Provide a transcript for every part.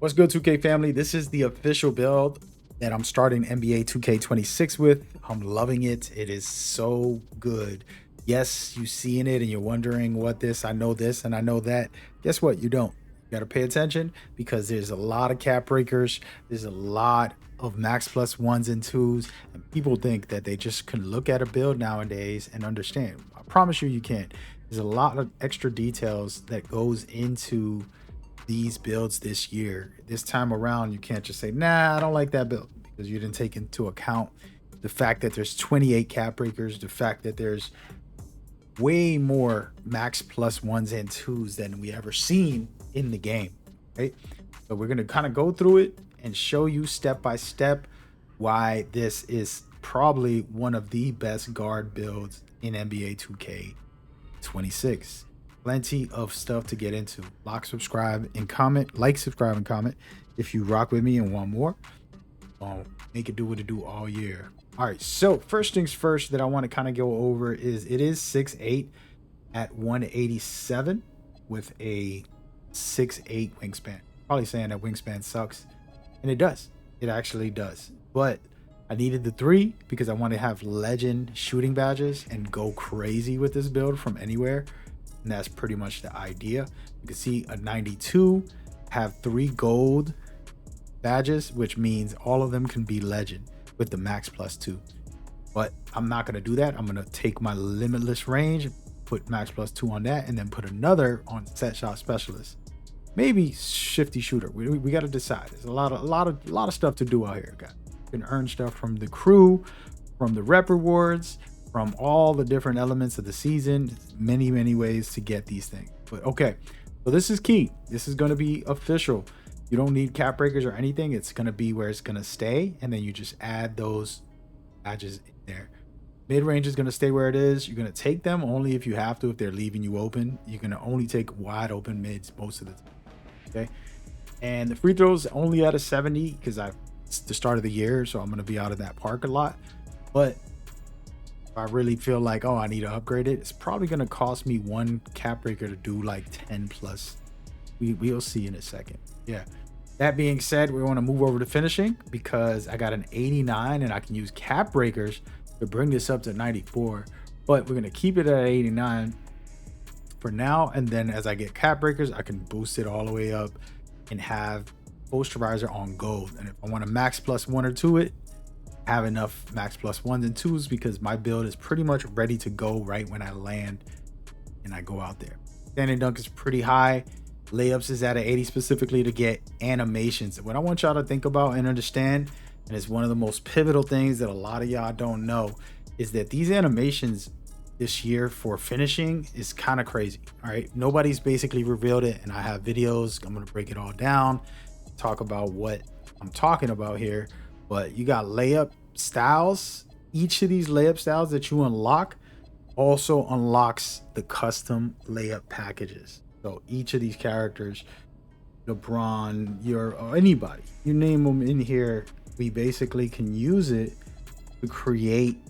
What's good, 2K family? This is the official build that I'm starting NBA 2K26 with. I'm loving it. It is so good. Yes, you seeing it and you're wondering what this, I know this and I know that. Guess what? You don't. You got to pay attention because there's a lot of cap breakers. There's a lot of max plus ones and twos. And people think that they just can look at a build nowadays and understand. I promise you, you can't. There's a lot of extra details that goes into these builds this year. This time around, you can't just say, nah, I don't like that build, because you didn't take into account the fact that there's 28 cap breakers, the fact that there's way more max plus ones and twos than we ever seen in the game, right? So we're gonna kind of go through it and show you step by step why this is probably one of the best guard builds in NBA 2K26. Plenty of stuff to get into. Like, subscribe, and comment. Like, subscribe, and comment if you rock with me and want more. Make it do what it do all year. All right, so first things first that I want to kind of go over is it is 6'8" at 187 with a 6'8" wingspan. Probably saying that wingspan sucks, and it does. It actually does. But I needed the 3 because I want to have legend shooting badges and go crazy with this build from anywhere. And that's pretty much the idea. You can see a 92 have 3 gold badges, which means all of them can be legend with the max plus 2. But I'm not going to do that. I'm going to take my limitless range, put max plus 2 on that, and then put another on set shot specialist. Maybe shifty shooter. We got to decide. There's a lot of stuff to do out here, guys. You can earn stuff from the crew, from the rep rewards, from all the different elements of the season. Many ways to get these things. But okay, so this is key. This is going to be official. You don't need cap breakers or anything. It's going to be where it's going to stay, and then you just add those badges in there. Mid-range is going to stay where it is. You're going to take them only if you have to. If they're leaving you open, you're going to only take wide open mids most of the time. Okay, and the free throws only at a 70 because it's the start of the year, so I'm going to be out of that park a lot. But if I really feel like, oh, I need to upgrade it, it's probably going to cost me 1 cap breaker to do like 10 plus. We'll see in a second. Yeah. That being said, we want to move over to finishing because I got an 89 and I can use cap breakers to bring this up to 94. But we're going to keep it at 89 for now. And then as I get cap breakers, I can boost it all the way up and have posterizer on gold. And if I want to max plus 1 or 2 it, have enough max plus 1s and 2s because my build is pretty much ready to go right when I land and I go out there. Standing dunk is pretty high. Layups is at an 80 specifically to get animations. What I want y'all to think about and understand, and it's one of the most pivotal things that a lot of y'all don't know, is that these animations this year for finishing is kind of crazy. All right, nobody's basically revealed it, and I have videos. I'm gonna break it all down, talk about what I'm talking about here. But you got layup styles. Each of these layup styles that you unlock also unlocks the custom layup packages. So each of these characters, LeBron, or anybody, you name them in here, we basically can use it to create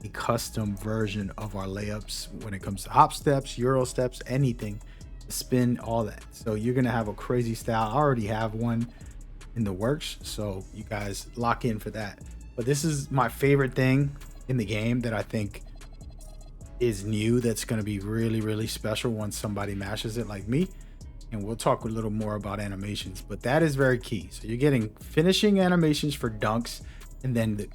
a custom version of our layups when it comes to hop steps, Euro steps, anything, spin, all that. So you're gonna have a crazy style. I already have one in the works, so you guys lock in for that. But this is my favorite thing in the game that I think is new, that's going to be really special once somebody mashes it like me. And we'll talk a little more about animations, but that is very key. So you're getting finishing animations for dunks, and then the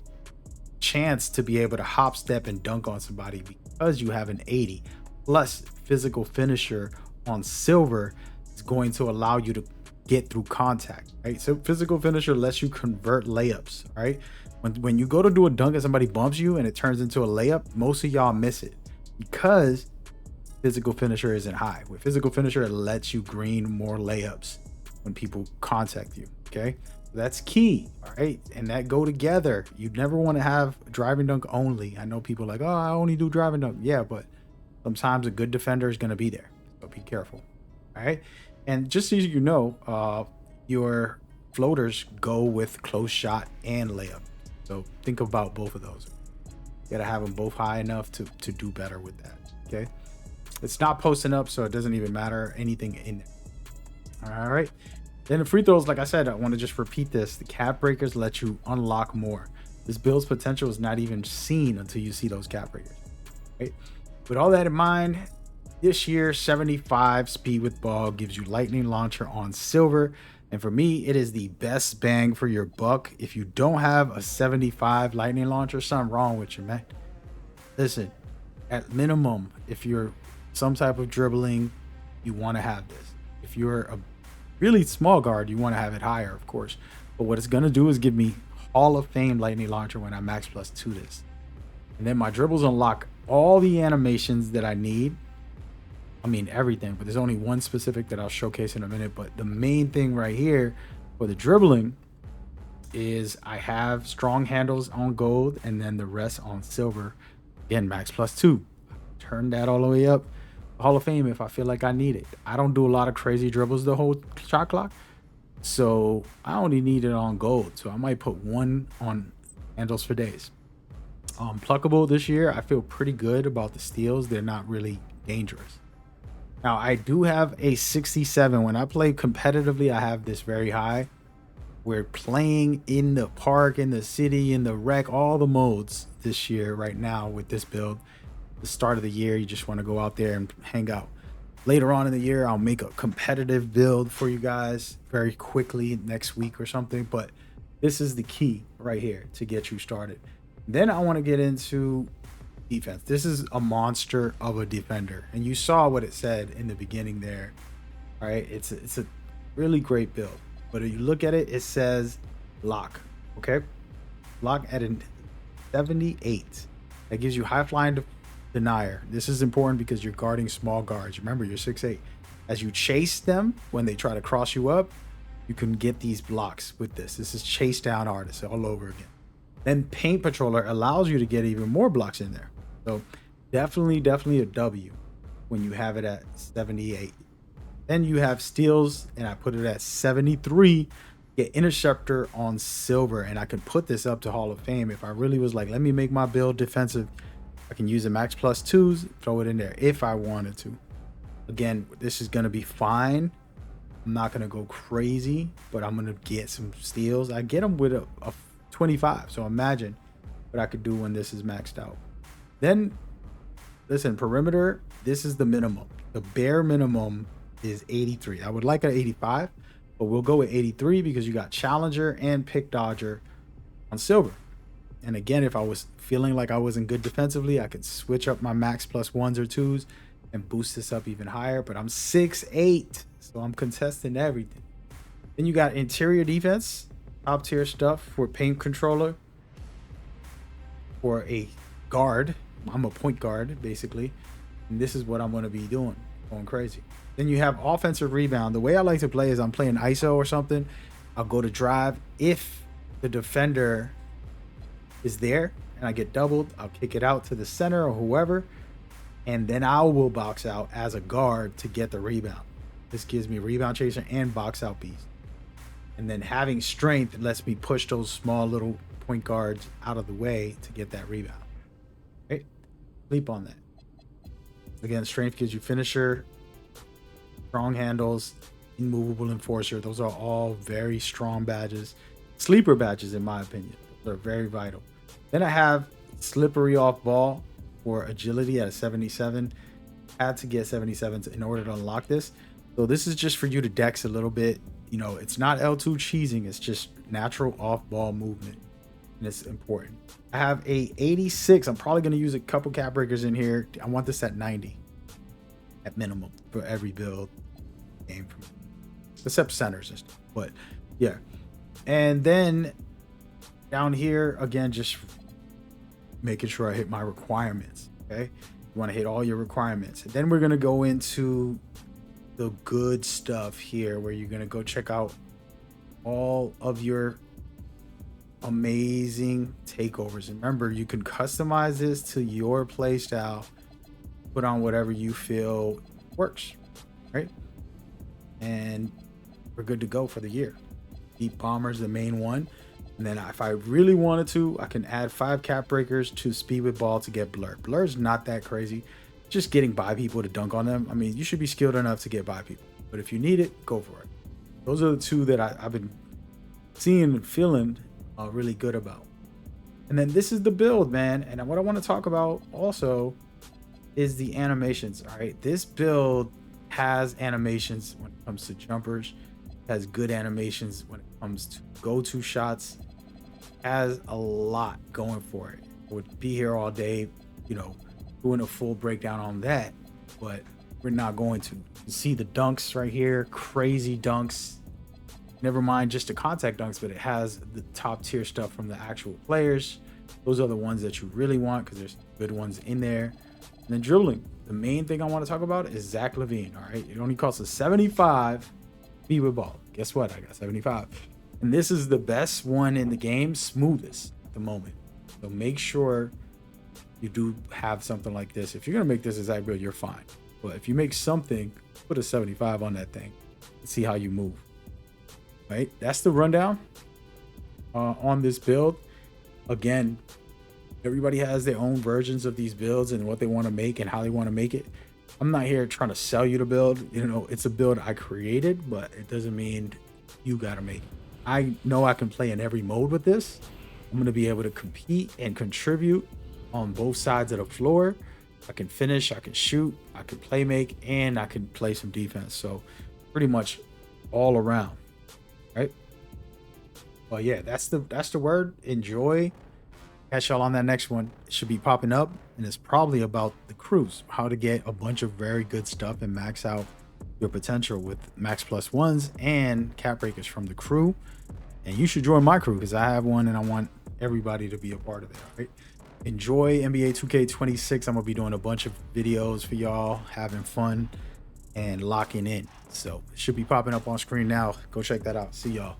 chance to be able to hop step and dunk on somebody because you have an 80 plus physical finisher on silver is going to allow you to get through contact, right? So physical finisher lets you convert layups, right? When you go to do a dunk and somebody bumps you and it turns into a layup, most of y'all miss it because physical finisher isn't high. With physical finisher, it lets you green more layups when people contact you. Okay, so that's key. All right, and that go together. You never want to have driving dunk only. I know people are like, oh, I only do driving dunk. Yeah, but sometimes a good defender is going to be there, so be careful. All right, and just so you know, your floaters go with close shot and layup. So think about both of those. You gotta have them both high enough to do better with that. Okay, it's not posting up, so it doesn't even matter anything in there. All right, Then the free throws, like I said, I want to just repeat this. The cap breakers let you unlock more. This build's potential is not even seen until you see those cap breakers. Right? With all that in mind, this year 75 speed with ball gives you lightning launcher on silver. And for me, it is the best bang for your buck. If you don't have a 75 lightning launcher, something wrong with you, man. Listen, at minimum, if you're some type of dribbling, you want to have this. If you're a really small guard, you want to have it higher, of course. But what it's going to do is give me Hall of Fame lightning launcher when I max plus 2 this. And then my dribbles unlock all the animations that I need. I mean, everything, but there's only one specific that I'll showcase in a minute. But the main thing right here for the dribbling is I have strong handles on gold and then the rest on silver. Again, max plus 2. Turn that all the way up. Hall of Fame if I feel like I need it. I don't do a lot of crazy dribbles the whole shot clock. So I only need it on gold. So I might put one on handles for days. Pluckable this year, I feel pretty good about the steals. They're not really dangerous. Now I do have a 67. When I play competitively, I have this very high. We're playing in the park, in the city, in the rec, all the modes this year right now with this build. The start of the year, you just want to go out there and hang out. Later on in the year, I'll make a competitive build for you guys very quickly next week or something. But this is the key right here to get you started. Then I want to get into defense. This is a monster of a defender. And you saw what it said in the beginning there. All right, it's a really great build. But if you look at it, it says lock. Okay, lock at a 78. That gives you high flying denier. This is important because you're guarding small guards. Remember, you're 6'8". As you chase them when they try to cross you up, you can get these blocks with this. This is chase down artists all over again. Then paint patroller allows you to get even more blocks in there. So definitely a W when you have it at 78. Then you have steals, and I put it at 73. Get interceptor on silver, and I can put this up to Hall of Fame. If I really was like, let me make my build defensive, I can use the max plus 2s, throw it in there if I wanted to. Again, this is going to be fine. I'm not going to go crazy, but I'm going to get some steals. I get them with a 25. So imagine what I could do when this is maxed out. Then, listen, perimeter, this is the minimum. The bare minimum is 83. I would like an 85, but we'll go with 83 because you got challenger and pick dodger on silver. And again, if I was feeling like I wasn't good defensively, I could switch up my max plus 1s or 2s and boost this up even higher. But I'm 6'8", so I'm contesting everything. Then you got interior defense, top tier stuff for paint controller. For a guard, I'm a point guard basically, and this is what I'm going to be doing, going crazy. Then you have offensive rebound. The way I like to play is I'm playing ISO or something. I'll go to drive. If the defender is there and I get doubled, I'll kick it out to the center or whoever, and then I will box out as a guard to get the rebound. This gives me rebound chaser and box out beast. And then having strength lets me push those small little point guards out of the way to get that rebound. Okay, sleep on that. Again, strength gives you finisher, strong handles, immovable enforcer. Those are all very strong badges, sleeper badges in my opinion. They're very vital. Then I have slippery off ball for agility at a 77. Had to get 77 in order to unlock this. So this is just for you to dex a little bit. You know, it's not L2 cheesing. It's just natural off ball movement. And it's important. I have a 86. I'm probably going to use a couple cap breakers in here. I want this at 90 at minimum for every build game, except centers and stuff. But yeah. And then down here, again, just making sure I hit my requirements. Okay. You want to hit all your requirements. And then we're going to go into the good stuff here where you're going to go check out all of your amazing takeovers. And remember, you can customize this to your play style, put on whatever you feel works, right? And we're good to go for the year. Deep Bomber's the main one. And then if I really wanted to, I can add 5 cap breakers to speed with ball to get blur. Blur's not that crazy. Just getting by people to dunk on them. I mean, you should be skilled enough to get by people. But if you need it, go for it. Those are the two that I've been seeing and feeling really good about. And then this is the build, man. And what I want to talk about also is the animations. All right, this build has animations when it comes to jumpers, has good animations when it comes to go-to shots, has a lot going for it. I would be here all day, you know, doing a full breakdown on that, but we're not going to. You see the dunks right here, crazy dunks. Never mind just the contact dunks, but it has the top tier stuff from the actual players. Those are the ones that you really want because there's good ones in there. And then dribbling. The main thing I want to talk about is Zach LaVine. All right, it only costs a 75 be with ball. Guess what? I got 75. And this is the best one in the game, smoothest at the moment. So make sure you do have something like this. If you're gonna make this exact build, you're fine. But if you make something, put a 75 on that thing and see how you move. Right? That's the rundown on this build. Again, everybody has their own versions of these builds and what they want to make and how they want to make it. I'm not here trying to sell you the build. You know, it's a build I created, but it doesn't mean you got to make it. I know I can play in every mode with this. I'm going to be able to compete and contribute on both sides of the floor. I can finish, I can shoot, I can play make, and I can play some defense. So pretty much all around, right? Well, yeah, that's the word. Enjoy. Catch y'all on that next one. It should be popping up, and it's probably about the crews, how to get a bunch of very good stuff and max out your potential with max plus ones and cap breakers from the crew. And you should join my crew because I have one and I want everybody to be a part of it. Right? Enjoy NBA 2K26. I'm gonna be doing a bunch of videos for y'all, having fun and locking in. So it should be popping up on screen now. Go check that out. See y'all.